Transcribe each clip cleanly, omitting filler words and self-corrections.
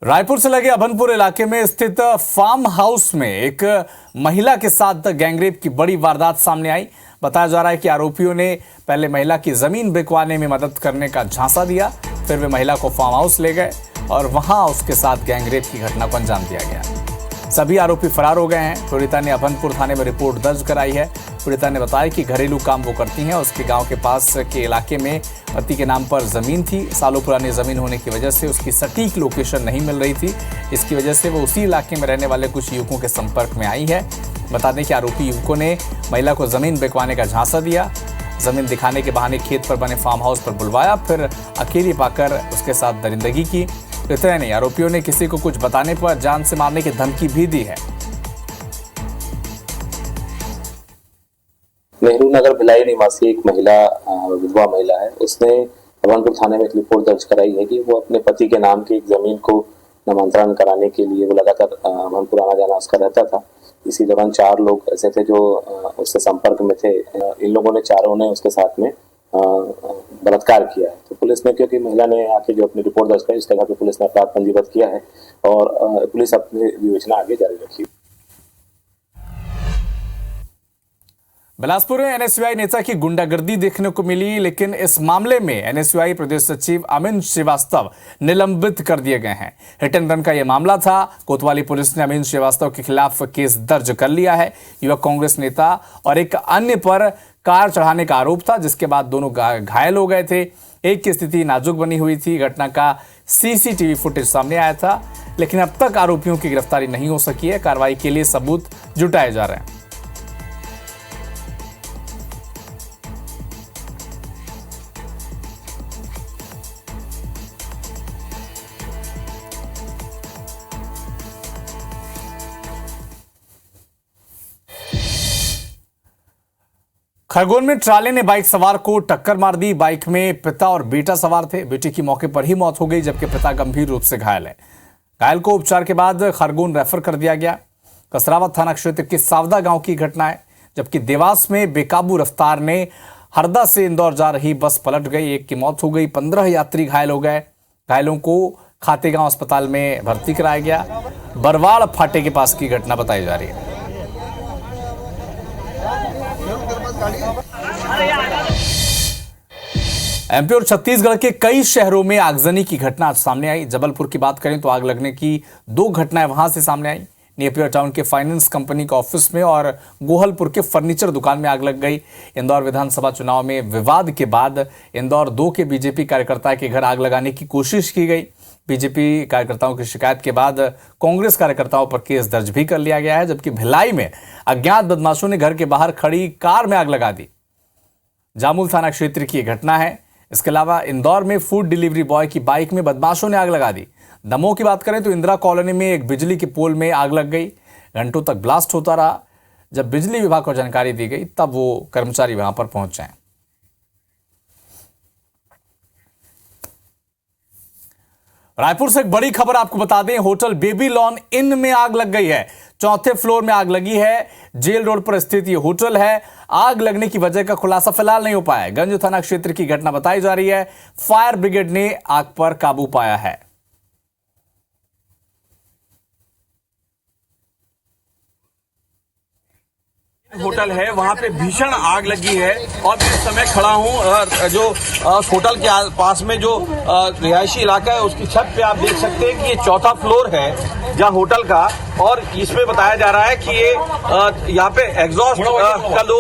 रायपुर से लगे अभनपुर इलाके में स्थित फार्म हाउस में एक महिला के साथ गैंगरेप की बड़ी वारदात सामने आई। बताया जा रहा है कि आरोपियों ने पहले महिला की जमीन बिकवाने में मदद करने का झांसा दिया, फिर वे महिला को फार्म हाउस ले गए और वहां उसके साथ गैंगरेप की घटना को अंजाम दिया गया। सभी आरोपी फरार हो गए हैं। पीड़िता ने अभनपुर थाने में रिपोर्ट दर्ज कराई है। पीड़िता ने बताया कि घरेलू काम वो करती हैं। उसके गांव के पास के इलाके में पति के नाम पर जमीन थी। सालों पुरानी जमीन होने की वजह से उसकी सटीक लोकेशन नहीं मिल रही थी। इसकी वजह से वो उसी इलाके में रहने वाले कुछ युवकों के संपर्क में आई है। बता दें कि आरोपी युवकों ने महिला को जमीन बिकवाने का झांसा दिया। जमीन दिखाने के बहाने खेत पर बने फार्म हाउस पर बुलवाया, फिर अकेली पाकर उसके साथ दरिंदगी की। इतना नहीं, आरोपियों ने किसी को कुछ बताने पर जान से मारने की धमकी भी दी है। नेहरू नगर भिलाई निवासी एक महिला विधवा महिला है। उसने अभनपुर थाने में एक रिपोर्ट दर्ज कराई है कि वो अपने पति के नाम की एक जमीन को नामांतरण कराने के लिए वो लगातार अभनपुर आना जाना उसका रहता था। इसी दौरान 4 लोग ऐसे थे जो उससे संपर्क में थे। इन लोगों ने चारों ने उसके साथ में बलात्कार किया है। तो पुलिस ने, क्योंकि महिला ने आके जो अपनी रिपोर्ट दर्ज कराई, उसके आधार पर पुलिस ने अपराध पंजीबद्ध किया है और पुलिस अपनी विवेचना आगे जारी रखी। बिलासपुर में एनएसयूआई नेता की गुंडागर्दी देखने को मिली, लेकिन इस मामले में एनएसयूआई प्रदेश सचिव अमीन श्रीवास्तव निलंबित कर दिए गए हैं। हिट एंड रन का यह मामला था। कोतवाली पुलिस ने अमीन श्रीवास्तव के खिलाफ केस दर्ज कर लिया है। युवक कांग्रेस नेता और एक अन्य पर कार चढ़ाने का आरोप था, जिसके बाद दोनों घायल हो गए थे। एक की स्थिति नाजुक बनी हुई थी। घटना का सीसीटीवी फुटेज सामने आया था, लेकिन अब तक आरोपियों की गिरफ्तारी नहीं हो सकी है। कार्रवाई के लिए सबूत जुटाए जा रहे हैं। खरगोन में ट्राले ने बाइक सवार को टक्कर मार दी। बाइक में पिता और बेटा सवार थे। बेटे की मौके पर ही मौत हो गई, जबकि पिता गंभीर रूप से घायल है। घायल को उपचार के बाद खरगोन रेफर कर दिया गया। कसरावत थाना क्षेत्र के सावदा गांव की घटना है, जबकि देवास में बेकाबू रफ्तार ने हरदा से इंदौर जा रही बस पलट गई। एक की मौत हो गई, 15 यात्री घायल हो गए। घायलों को खातेगांव अस्पताल में भर्ती कराया गया। बरवाड़ फाटे के पास की घटना बताई जा रही है। एमपी और छत्तीसगढ़ के कई शहरों में आगजनी की घटना आज सामने आई। जबलपुर की बात करें तो आग लगने की 2 घटनाएं वहां से सामने आई। नेपियर टाउन के फाइनेंस कंपनी के ऑफिस में और गोहलपुर के फर्नीचर दुकान में आग लग गई। इंदौर विधानसभा चुनाव में विवाद के बाद इंदौर 2 के बीजेपी कार्यकर्ता के घर आग लगाने की कोशिश की गई। बीजेपी कार्यकर्ताओं की शिकायत के बाद कांग्रेस कार्यकर्ताओं पर केस दर्ज भी कर लिया गया है, जबकि भिलाई में अज्ञात बदमाशों ने घर के बाहर खड़ी कार में आग लगा दी। जामुल थाना क्षेत्र की घटना है। इसके अलावा इंदौर में फूड डिलीवरी बॉय की बाइक में बदमाशों ने आग लगा दी। दमोह की बात करें तो इंदिरा कॉलोनी में एक बिजली के पोल में आग लग गई। घंटों तक ब्लास्ट होता रहा। जब बिजली विभाग को जानकारी दी गई, तब वो कर्मचारी वहां पर पहुंचे। रायपुर से एक बड़ी खबर आपको बता दें, होटल बेबीलॉन इन में आग लग गई है। 4थे फ्लोर में आग लगी है। जेल रोड पर स्थित ये होटल है। आग लगने की वजह का खुलासा फिलहाल नहीं हो पाया है। गंज थाना क्षेत्र की घटना बताई जा रही है। फायर ब्रिगेड ने आग पर काबू पाया है। होटल है, वहां पे भीषण आग लगी है और इस समय खड़ा हूं जो होटल के पास में जो रिहायशी इलाका है उसकी छत पे आप देख सकते हैं कि ये 4था फ्लोर है जहां होटल का, और इसमें बताया जा रहा है कि ये यहाँ पे एग्जॉस्ट का जो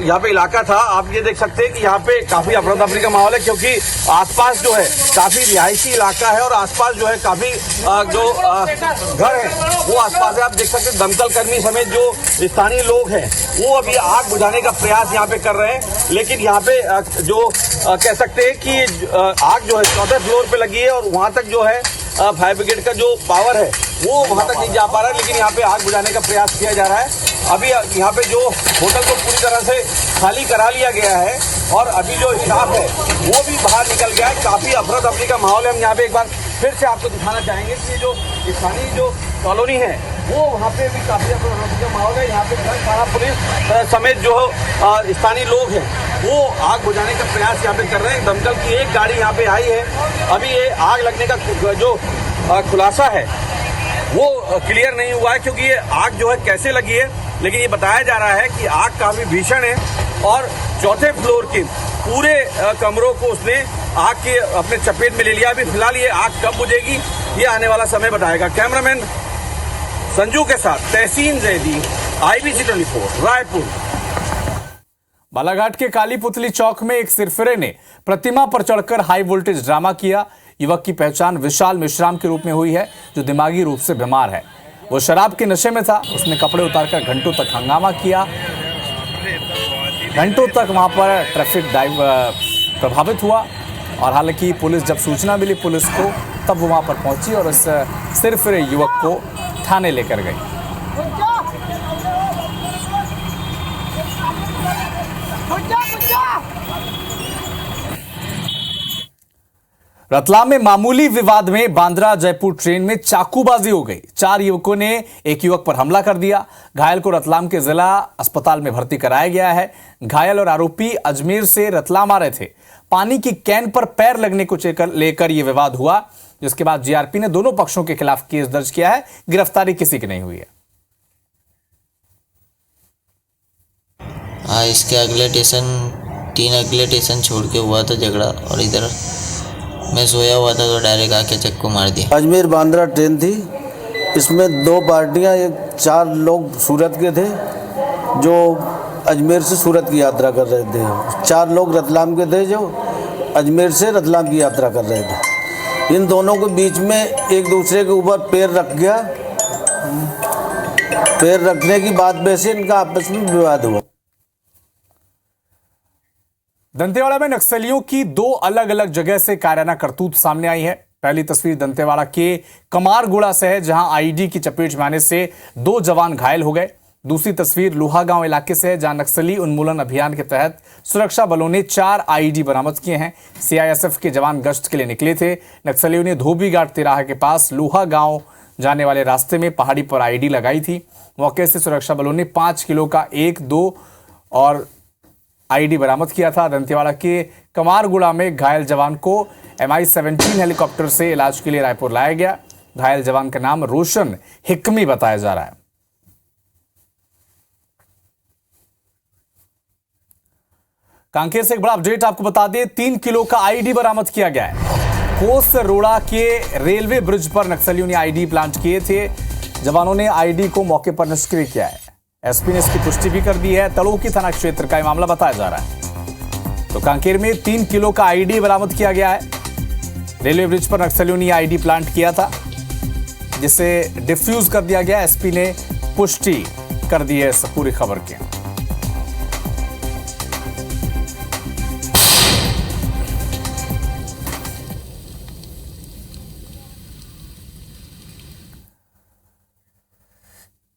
यहाँ पे इलाका था। आप ये देख सकते हैं कि यहाँ पे काफी अफरा तफरी का माहौल है, क्योंकि आसपास जो है काफी रिहायशी इलाका है और आसपास जो है काफी जो घर है वो आसपास है। आप देख सकते हैं दमकल कर्मी समेत जो स्थानीय लोग हैं वो अभी आग बुझाने का प्रयास यहाँ पे कर रहे हैं, लेकिन यहाँ पे जो कह सकते हैं कि आग जो है 4थे फ्लोर पे लगी है और वहां तक जो है फायर ब्रिगेड का जो पावर है वो वहां तक नहीं जा पा रहा है, लेकिन यहाँ पे आग बुझाने का प्रयास किया जा रहा है। अभी यहाँ पे जो होटल को पूरी तरह से खाली करा लिया गया है और अभी जो स्टाफ है वो भी बाहर निकल गया है। काफी अफरा तफरी का माहौल है। हम यहाँ पे एक बार फिर से आपको दिखाना चाहेंगे कि जो स्थानीय जो कॉलोनी है वो वहाँ पे भी काफी अफरा तफरी का माहौल है। यहाँ पे थाना पुलिस समेत जो स्थानीय लोग हैं वो आग बुझाने का प्रयास यहाँ पे कर रहे हैं। दमकल की एक गाड़ी यहाँ पे आई है। अभी ये आग लगने का जो खुलासा है वो क्लियर नहीं हुआ है, क्योंकि ये आग जो है कैसे लगी है, लेकिन ये बताया जा रहा है कि आग काफी भीषण है और चौथे फ्लोर के पूरे कमरों को उसने आग के अपने चपेट में ले लिया। अभी फिलहाल ये आग कब बुझेगी ये आने वाला समय बताएगा। कैमरामैन संजू के साथ तहसीन जैदी, IBC 24 रायपुर। बालाघाट के काली पुतली चौक में एक सिरफिरे ने प्रतिमा पर चढ़कर हाई वोल्टेज ड्रामा किया। युवक की पहचान विशाल मिश्राम के रूप में हुई है, जो दिमागी रूप से बीमार है। वो शराब के नशे में था। उसने कपड़े उतारकर घंटों तक हंगामा किया। घंटों तक वहां पर ट्रैफिक प्रभावित हुआ और हालांकि पुलिस जब सूचना मिली पुलिस को, तब वो वहां पर पहुंची और इस सिरफिरे युवक को थाने लेकर गई। रतलाम में मामूली विवाद में बांद्रा जयपुर ट्रेन में चाकूबाजी हो गई। 4 युवकों ने एक युवक पर हमला कर दिया। घायल को रतलाम के जिला अस्पताल में भर्ती कराया गया है। घायल और आरोपी अजमेर से रतलाम आ रहे थे। पानी की कैन पर पैर लगने को लेकर यह विवाद हुआ, जिसके बाद जीआरपी ने दोनों पक्षों के खिलाफ केस दर्ज किया है। गिरफ्तारी किसी की नहीं हुई है। इसके अगले स्टेशन 3 अगले स्टेशन छोड़ के हुआ था झगड़ा, और इधर मैं सोया हुआ था तो डायरेक्ट आके चक्कू मार दिया। अजमेर बांद्रा ट्रेन थी, इसमें 2 पार्टियां, 4 लोग सूरत के थे जो अजमेर से सूरत की यात्रा कर रहे थे। 4 लोग रतलाम के थे जो अजमेर से रतलाम की यात्रा कर रहे थे। इन दोनों के बीच में एक दूसरे के ऊपर पैर रख गया। पैर रखने की बात में से इनका आपस में विवाद हुआ। दंतेवाड़ा में नक्सलियों की 2 अलग अलग जगह से कायराना करतूत सामने आई है। पहली तस्वीर दंतेवाड़ा के कमारगुड़ा से है, जहां आईडी की चपेट में आने से 2 जवान घायल हो गए। दूसरी तस्वीर लोहागांव इलाके से है, जहां नक्सली उन्मूलन अभियान के तहत सुरक्षा बलों ने 4 आईडी बरामद किए हैं। CISF के जवान गश्त के लिए निकले थे। नक्सलियों ने धोबीघाट तिराहा के पास लोहागांव जाने वाले रास्ते में पहाड़ी पर आईडी लगाई थी। मौके से सुरक्षा बलों ने 5 किलो का 1, 2 और आईडी बरामद किया था। दंतेवाड़ा के कमारगुड़ा में घायल जवान को MI-17 हेलीकॉप्टर से इलाज के लिए रायपुर लाया गया। घायल जवान का नाम रोशन हिकमी बताया जा रहा है। कांकेर से एक बड़ा अपडेट आपको बता दें, 3 किलो का आईडी बरामद किया गया है। कोस रोड़ा के रेलवे ब्रिज पर नक्सलियों ने आईडी प्लांट किए थे। जवानों ने आईडी को मौके पर निष्क्रिय किया है। एसपी ने इसकी पुष्टि भी कर दी है। तड़ोकी थाना क्षेत्र का यह मामला बताया जा रहा है। तो कांकेर में 3 किलो का आईडी बरामद किया गया है। रेलवे ब्रिज पर नक्सलियों ने आईडी प्लांट किया था, जिसे डिफ्यूज कर दिया गया। एसपी ने पुष्टि कर दी है इस पूरी खबर की।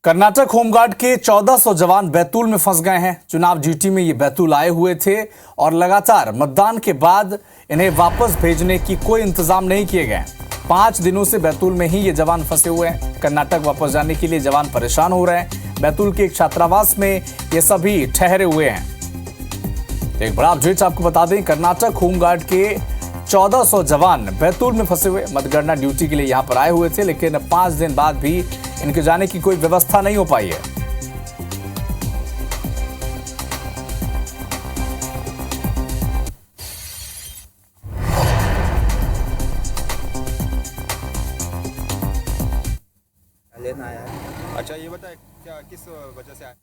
कर्नाटक होमगार्ड के 1400 जवान बैतूल में फंस गए हैं। चुनाव ड्यूटी में ये बैतूल आए हुए थे और लगातार मतदान के बाद इन्हें वापस भेजने की कोई इंतजाम नहीं किए गए। 5 दिनों से बैतूल में ही ये जवान फंसे हुए हैं। कर्नाटक वापस जाने के लिए जवान परेशान हो रहे हैं। बैतूल के एक छात्रावास में ये सभी ठहरे हुए हैं। एक बड़ा अपडेट आपको बता दें, कर्नाटक होमगार्ड के 1400 जवान बैतूल में फंसे हुए मतगणना ड्यूटी के लिए यहां पर आए हुए थे, लेकिन 5 दिन बाद भी इनके जाने की कोई व्यवस्था नहीं हो पाई है। लेना आया है। अच्छा ये बताए क्या किस वजह से आया?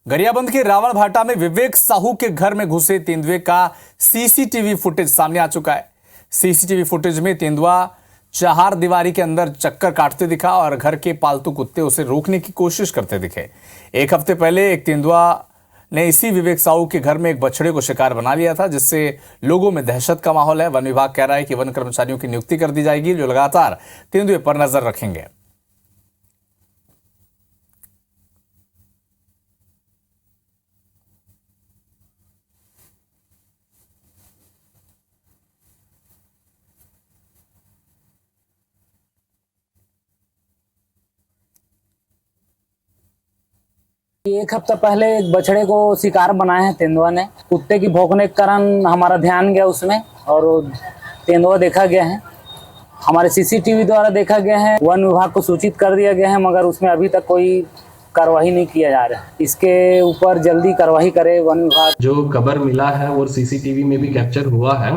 गरियाबंद के रावण भाटा में विवेक साहू के घर में घुसे तेंदुए का सीसीटीवी फुटेज सामने आ चुका है। सीसीटीवी फुटेज में तेंदुआ चारदीवारी के अंदर चक्कर काटते दिखा और घर के पालतू कुत्ते उसे रोकने की कोशिश करते दिखे। 1 हफ्ते पहले एक तेंदुआ ने इसी विवेक साहू के घर में एक बछड़े को शिकार बना लिया था, जिससे लोगों में दहशत का माहौल है। वन विभाग कह रहा है कि वन कर्मचारियों की नियुक्ति कर दी जाएगी, जो लगातार तेंदुए पर नजर रखेंगे। एक हफ्ता पहले एक बछड़े को शिकार बनाए हैं तेंदुआ ने। कुत्ते की भौंकने के कारण हमारा ध्यान गया उसमें और तेंदुआ देखा गया है। हमारे सीसीटीवी द्वारा देखा गया है, वन विभाग को सूचित कर दिया गया है, मगर उसमें अभी तक कोई कार्रवाई नहीं किया जा रहा है। इसके ऊपर जल्दी कार्रवाई करे वन विभाग। जो खबर मिला है और सीसीटीवी में भी कैप्चर हुआ है,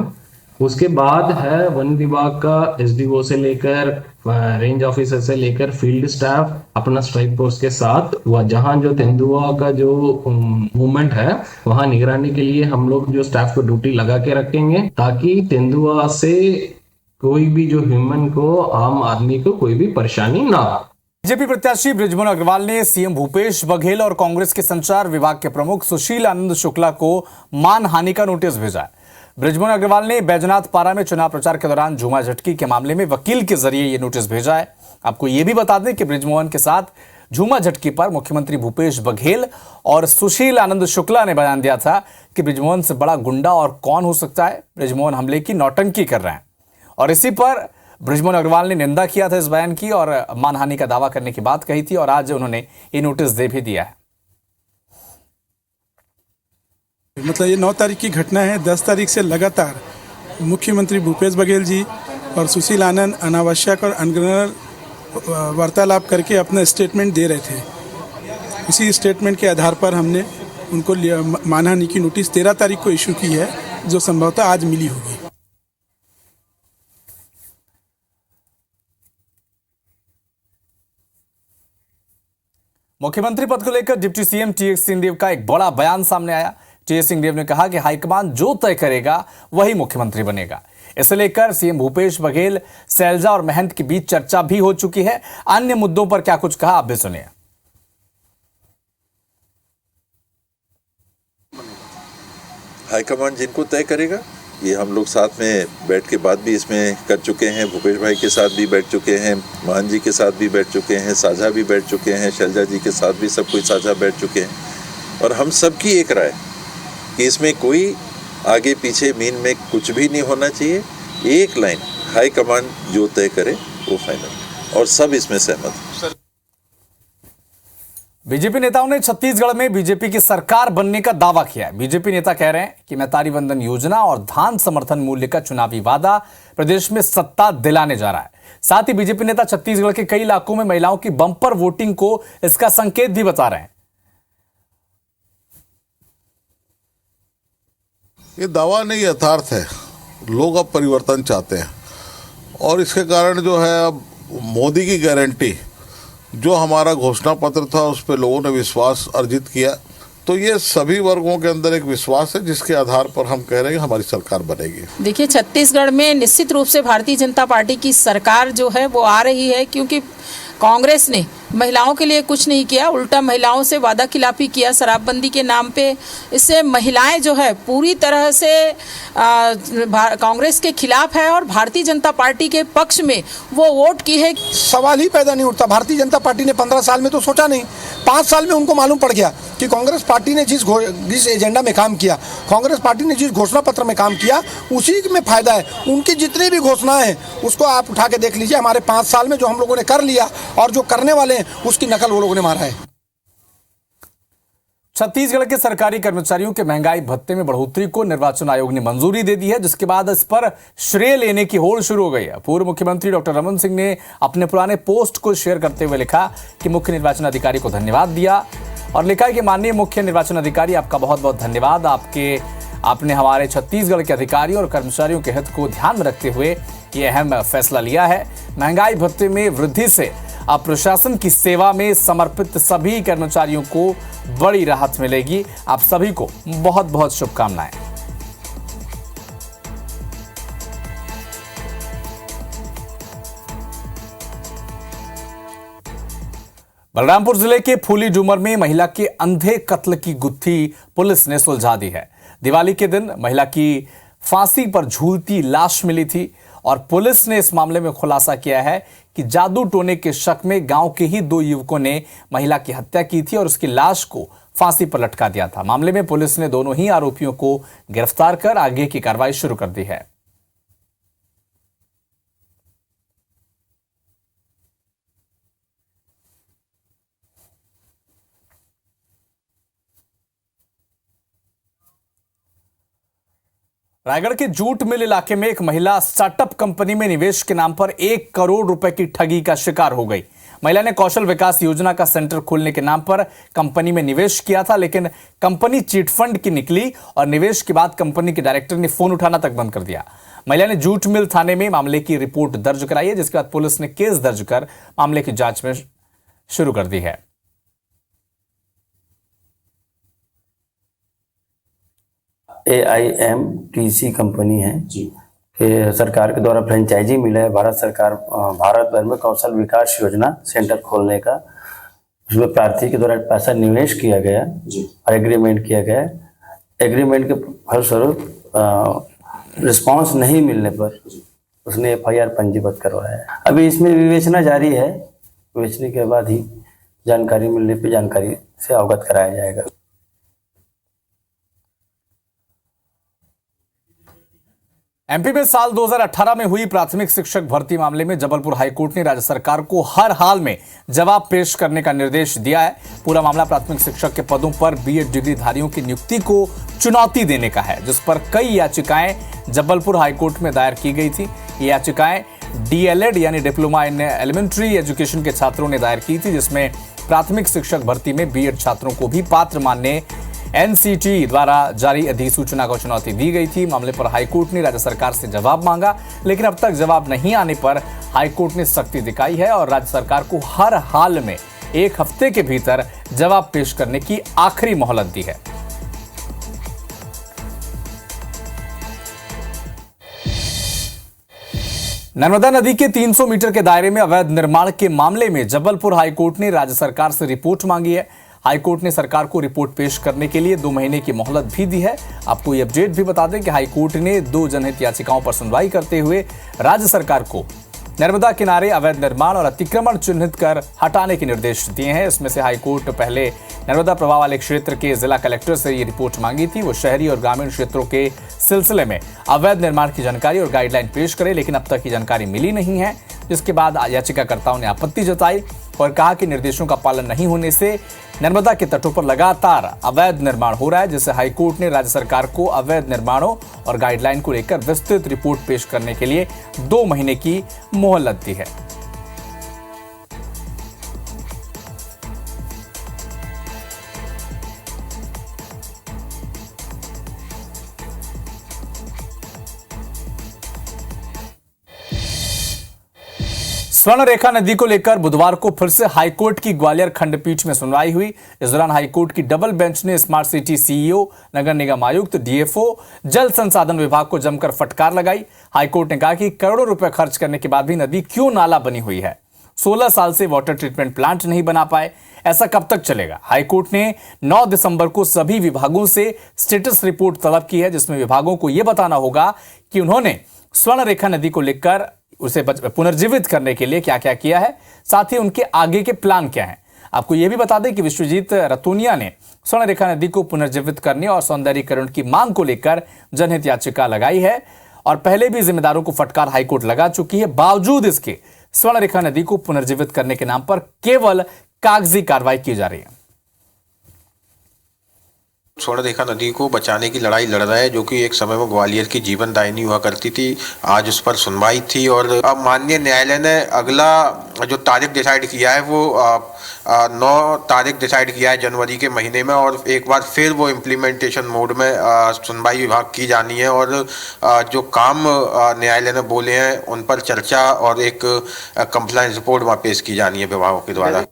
उसके बाद है वन विभाग का एसडीओ से लेकर रेंज ऑफिसर से लेकर फील्ड स्टाफ अपना स्ट्राइक फोर्स के साथ वह जहां जो तेंदुआ का जो मूवमेंट है वहां निगरानी के लिए हम लोग जो स्टाफ को ड्यूटी लगा के रखेंगे, ताकि तेंदुआ से कोई भी जो ह्यूमन को, आम आदमी को कोई भी परेशानी ना हो। बीजेपी प्रत्याशी बृजमोहन अग्रवाल ने सीएम भूपेश बघेल और कांग्रेस के संचार विभाग के प्रमुख सुशील आनंद शुक्ला को मानहानि का नोटिस भेजा है। बृजमोहन अग्रवाल ने बैजनाथ पारा में चुनाव प्रचार के दौरान झूमा झटकी के मामले में वकील के जरिए यह नोटिस भेजा है। आपको यह भी बता दें कि बृजमोहन के साथ झूमा झटकी पर मुख्यमंत्री भूपेश बघेल और सुशील आनंद शुक्ला ने बयान दिया था कि बृजमोहन से बड़ा गुंडा और कौन हो सकता है, बृजमोहन हमले की नौटंकी कर रहे हैं। और इसी पर बृजमोहन अग्रवाल ने निंदा किया था इस बयान की और मानहानि का दावा करने की बात कही थी, और आज उन्होंने ये नोटिस दे भी दिया है। मतलब ये 9 तारीख की घटना है। 10 तारीख से लगातार मुख्यमंत्री भूपेश बघेल जी और सुशील आनंद अनावश्यक और अनग्रहण वार्तालाप करके अपना स्टेटमेंट दे रहे थे। इसी स्टेटमेंट के आधार पर हमने उनको मानहानि की नोटिस 13 तारीख को इशू की है, जो संभवतः आज मिली होगी। मुख्यमंत्री पद को लेकर डिप्टी सीएम टीएस सिंहदेव का एक बड़ा बयान सामने आया। टीएस सिंहदेव ने कहा कि हाईकमान जो तय करेगा वही मुख्यमंत्री बनेगा। इसे लेकर सीएम भूपेश बघेल, सैलजा और महंत के बीच चर्चा भी हो चुकी है। अन्य मुद्दों पर क्या कुछ कहा, आप भी सुनिए। हाईकमान जिनको तय करेगा, ये हम लोग साथ में बैठ के बात भी इसमें कर चुके हैं। भूपेश भाई के साथ भी बैठ चुके हैं, मान जी के साथ भी बैठ चुके हैं, साझा भी बैठ चुके हैं, शैलजा जी के साथ भी सब कुछ साझा बैठ चुके हैं। और हम सबकी एक राय कि इसमें कोई आगे पीछे मीन में कुछ भी नहीं होना चाहिए। एक लाइन, हाई कमांड जो तय करे वो फाइनल, और सब इसमें सहमत हैं। बीजेपी नेताओं ने छत्तीसगढ़ में बीजेपी की सरकार बनने का दावा किया है। बीजेपी नेता कह रहे हैं कि मैतारी वंदन योजना और धान समर्थन मूल्य का चुनावी वादा प्रदेश में सत्ता दिलाने जा रहा है। साथ ही बीजेपी नेता छत्तीसगढ़ के कई इलाकों में महिलाओं की बंपर वोटिंग को इसका संकेत भी बता रहे हैं। ये दावा नहीं यथार्थ है। लोग अब परिवर्तन चाहते हैं और इसके कारण जो है अब मोदी की गारंटी, जो हमारा घोषणा पत्र था उस पर लोगों ने विश्वास अर्जित किया, तो ये सभी वर्गों के अंदर एक विश्वास है जिसके आधार पर हम कह रहे हैं कि हमारी सरकार बनेगी। देखिए, छत्तीसगढ़ में निश्चित रूप से भारतीय जनता पार्टी की सरकार जो है वो आ रही है, क्योंकि कांग्रेस ने महिलाओं के लिए कुछ नहीं किया, उल्टा महिलाओं से वादा खिलाफी किया शराबबंदी के नाम पे। इससे महिलाएं जो है पूरी तरह से कांग्रेस के खिलाफ है और भारतीय जनता पार्टी के पक्ष में वो वोट की है। सवाल ही पैदा नहीं उठता। भारतीय जनता पार्टी ने 15 साल में तो सोचा नहीं, 5 साल में उनको मालूम पड़ गया कि कांग्रेस पार्टी ने जिस एजेंडा में काम किया, कांग्रेस पार्टी ने जिस घोषणा पत्र में काम किया, उसी में फायदा है। उनकी जितनी भी घोषणाएं हैं उसको आप उठा के देख लीजिए। हमारे 5 साल में जो हम लोगों ने कर लिया और जो करने वाले हैं उसकी नकल वो लोगों ने मारा है। छत्तीसगढ़ के सरकारी कर्मचारियों के महंगाई भत्ते में बढ़ोतरी को निर्वाचन आयोग ने मंजूरी दे दी है, जिसके बाद इस पर श्रेय लेने की होड़ शुरू हो गई है। पूर्व मुख्यमंत्री डॉक्टर रमन सिंह ने अपने पुराने पोस्ट को शेयर करते हुए लिखा कि मुख्य निर्वाचन अधिकारी को धन्यवाद दिया और लिखा कि माननीय मुख्य निर्वाचन अधिकारी, आपका बहुत बहुत धन्यवाद। आपने हमारे छत्तीसगढ़ के अधिकारियों और कर्मचारियों के हित को ध्यान में रखते हुए ये अहम फैसला लिया है। महंगाई भत्ते में वृद्धि से अब प्रशासन की सेवा में समर्पित सभी कर्मचारियों को बड़ी राहत मिलेगी। आप सभी को बहुत बहुत शुभकामनाएं। बलरामपुर जिले के फूली डूमर में महिला के अंधे कत्ल की गुत्थी पुलिस ने सुलझा दी है। दिवाली के दिन महिला की फांसी पर झूलती लाश मिली थी और पुलिस ने इस मामले में खुलासा किया है कि जादू टोने के शक में गांव के ही 2 युवकों ने महिला की हत्या की थी और उसकी लाश को फांसी पर लटका दिया था। मामले में पुलिस ने दोनों ही आरोपियों को गिरफ्तार कर आगे की कार्रवाई शुरू कर दी है। रायगढ़ के जूट मिल इलाके में एक महिला स्टार्टअप कंपनी में निवेश के नाम पर 1 करोड़ रुपए की ठगी का शिकार हो गई। महिला ने कौशल विकास योजना का सेंटर खोलने के नाम पर कंपनी में निवेश किया था, लेकिन कंपनी चिटफंड की निकली और निवेश के बाद कंपनी के डायरेक्टर ने फोन उठाना तक बंद कर दिया। महिला ने जूट मिल थाने में मामले की रिपोर्ट दर्ज कराई है, जिसके बाद पुलिस ने केस दर्ज कर मामले की जांच में शुरू कर दी है। AIMTC कंपनी है जी, कि सरकार के द्वारा फ्रेंचाइजी मिला है भारत सरकार भारत भर में कौशल विकास योजना सेंटर खोलने का। उसमें प्रार्थी के द्वारा पैसा निवेश किया गया जी और एग्रीमेंट किया गया। एग्रीमेंट के फलस्वरूप रिस्पांस नहीं मिलने पर उसने FIR पंजीबद्ध करवाया है। अभी इसमें विवेचना जारी है, विवेचना के बाद ही जानकारी मिलने पर जानकारी से अवगत कराया जाएगा। एमपी में साल 2018 में हुई प्राथमिक शिक्षक भर्ती मामले में जबलपुर हाईकोर्ट ने राज्य सरकार को हर हाल में जवाब पेश करने का निर्देश दिया है। पूरा मामला प्राथमिक शिक्षक के पदों पर BEd डिग्रीधारियों की नियुक्ति को चुनौती देने का है, जिस पर कई याचिकाएं जबलपुर हाईकोर्ट में दायर की गई थी। ये याचिकाएं DLED यानी डिप्लोमा इन एलिमेंट्री एजुकेशन के छात्रों ने दायर की थी, जिसमें प्राथमिक शिक्षक भर्ती में BEd छात्रों को भी पात्र मानने NCT द्वारा जारी अधिसूचना को चुनौती दी गई थी। मामले पर हाईकोर्ट ने राज्य सरकार से जवाब मांगा, लेकिन अब तक जवाब नहीं आने पर हाईकोर्ट ने सख्ती दिखाई है और राज्य सरकार को हर हाल में 1 हफ्ते के भीतर जवाब पेश करने की आखिरी मोहलत दी है। नर्मदा नदी के 300 मीटर के दायरे में अवैध निर्माण के मामले में जबलपुर हाईकोर्ट ने राज्य सरकार से रिपोर्ट मांगी है। हाईकोर्ट ने सरकार को रिपोर्ट पेश करने के लिए 2 महीने की मोहलत भी दी है। आपको ये अपडेट भी बता दें कि हाईकोर्ट ने 2 जनहित याचिकाओं पर सुनवाई करते हुए राज्य सरकार को नर्मदा किनारे अवैध निर्माण और अतिक्रमण चिन्हित कर हटाने के निर्देश दिए हैं। इसमें से हाईकोर्ट पहले नर्मदा प्रवाह वाले क्षेत्र के जिला कलेक्टर से ये रिपोर्ट मांगी थी। वो शहरी और ग्रामीण क्षेत्रों के सिलसिले में अवैध निर्माण की जानकारी और गाइडलाइन पेश करे, लेकिन अब तक की जानकारी मिली नहीं है, जिसके बाद याचिकाकर्ताओं ने आपत्ति जताई और कहा कि निर्देशों का पालन नहीं होने से नर्मदा के तटों पर लगातार अवैध निर्माण हो रहा है, जिससे हाईकोर्ट ने राज्य सरकार को अवैध निर्माणों और गाइडलाइन को लेकर विस्तृत रिपोर्ट पेश करने के लिए 2 महीने की मोहलत दी है। स्वर्ण रेखा नदी को लेकर बुधवार को फिर से हाईकोर्ट की ग्वालियर खंडपीठ में सुनवाई हुई। इस दौरान हाईकोर्ट की डबल बेंच ने स्मार्ट सिटी CEO, नगर निगम आयुक्त, DFO, जल संसाधन विभाग को जमकर फटकार लगाई। हाईकोर्ट ने कहा कि करोड़ों रुपए खर्च करने के बाद भी नदी क्यों नाला बनी हुई है। 16 साल से वाटर ट्रीटमेंट प्लांट नहीं बना पाए, ऐसा कब तक चलेगा। हाईकोर्ट ने 9 दिसंबर को सभी विभागों से स्टेटस रिपोर्ट तलब की है, जिसमें विभागों को यह बताना होगा कि उन्होंने स्वर्ण रेखा नदी को लेकर उसे पुनर्जीवित करने के लिए क्या क्या किया है, साथ ही उनके आगे के प्लान क्या हैं। आपको यह भी बता दें कि विश्वजीत रतोनिया ने स्वर्ण रेखा नदी को पुनर्जीवित करने और सौंदर्यीकरण की मांग को लेकर जनहित याचिका लगाई है और पहले भी जिम्मेदारों को फटकार हाईकोर्ट लगा चुकी है। बावजूद इसके स्वर्ण रेखा नदी को पुनर्जीवित करने के नाम पर केवल कागजी कार्रवाई की जा रही है। स्वर्ण रेखा नदी को बचाने की लड़ाई लड़ रहे हैं, जो कि एक समय में ग्वालियर की जीवनदायिनी हुआ करती थी। आज उस पर सुनवाई थी और अब माननीय न्यायालय ने अगला जो तारीख डिसाइड किया है वो 9 तारीख डिसाइड किया है जनवरी के महीने में, और एक बार फिर वो इम्प्लीमेंटेशन मोड में सुनवाई विभाग की जानी है और जो काम न्यायालय ने बोले हैं उन पर चर्चा और एक कंप्लायंस रिपोर्ट वहाँ पेश की जानी है विभागों के द्वारा।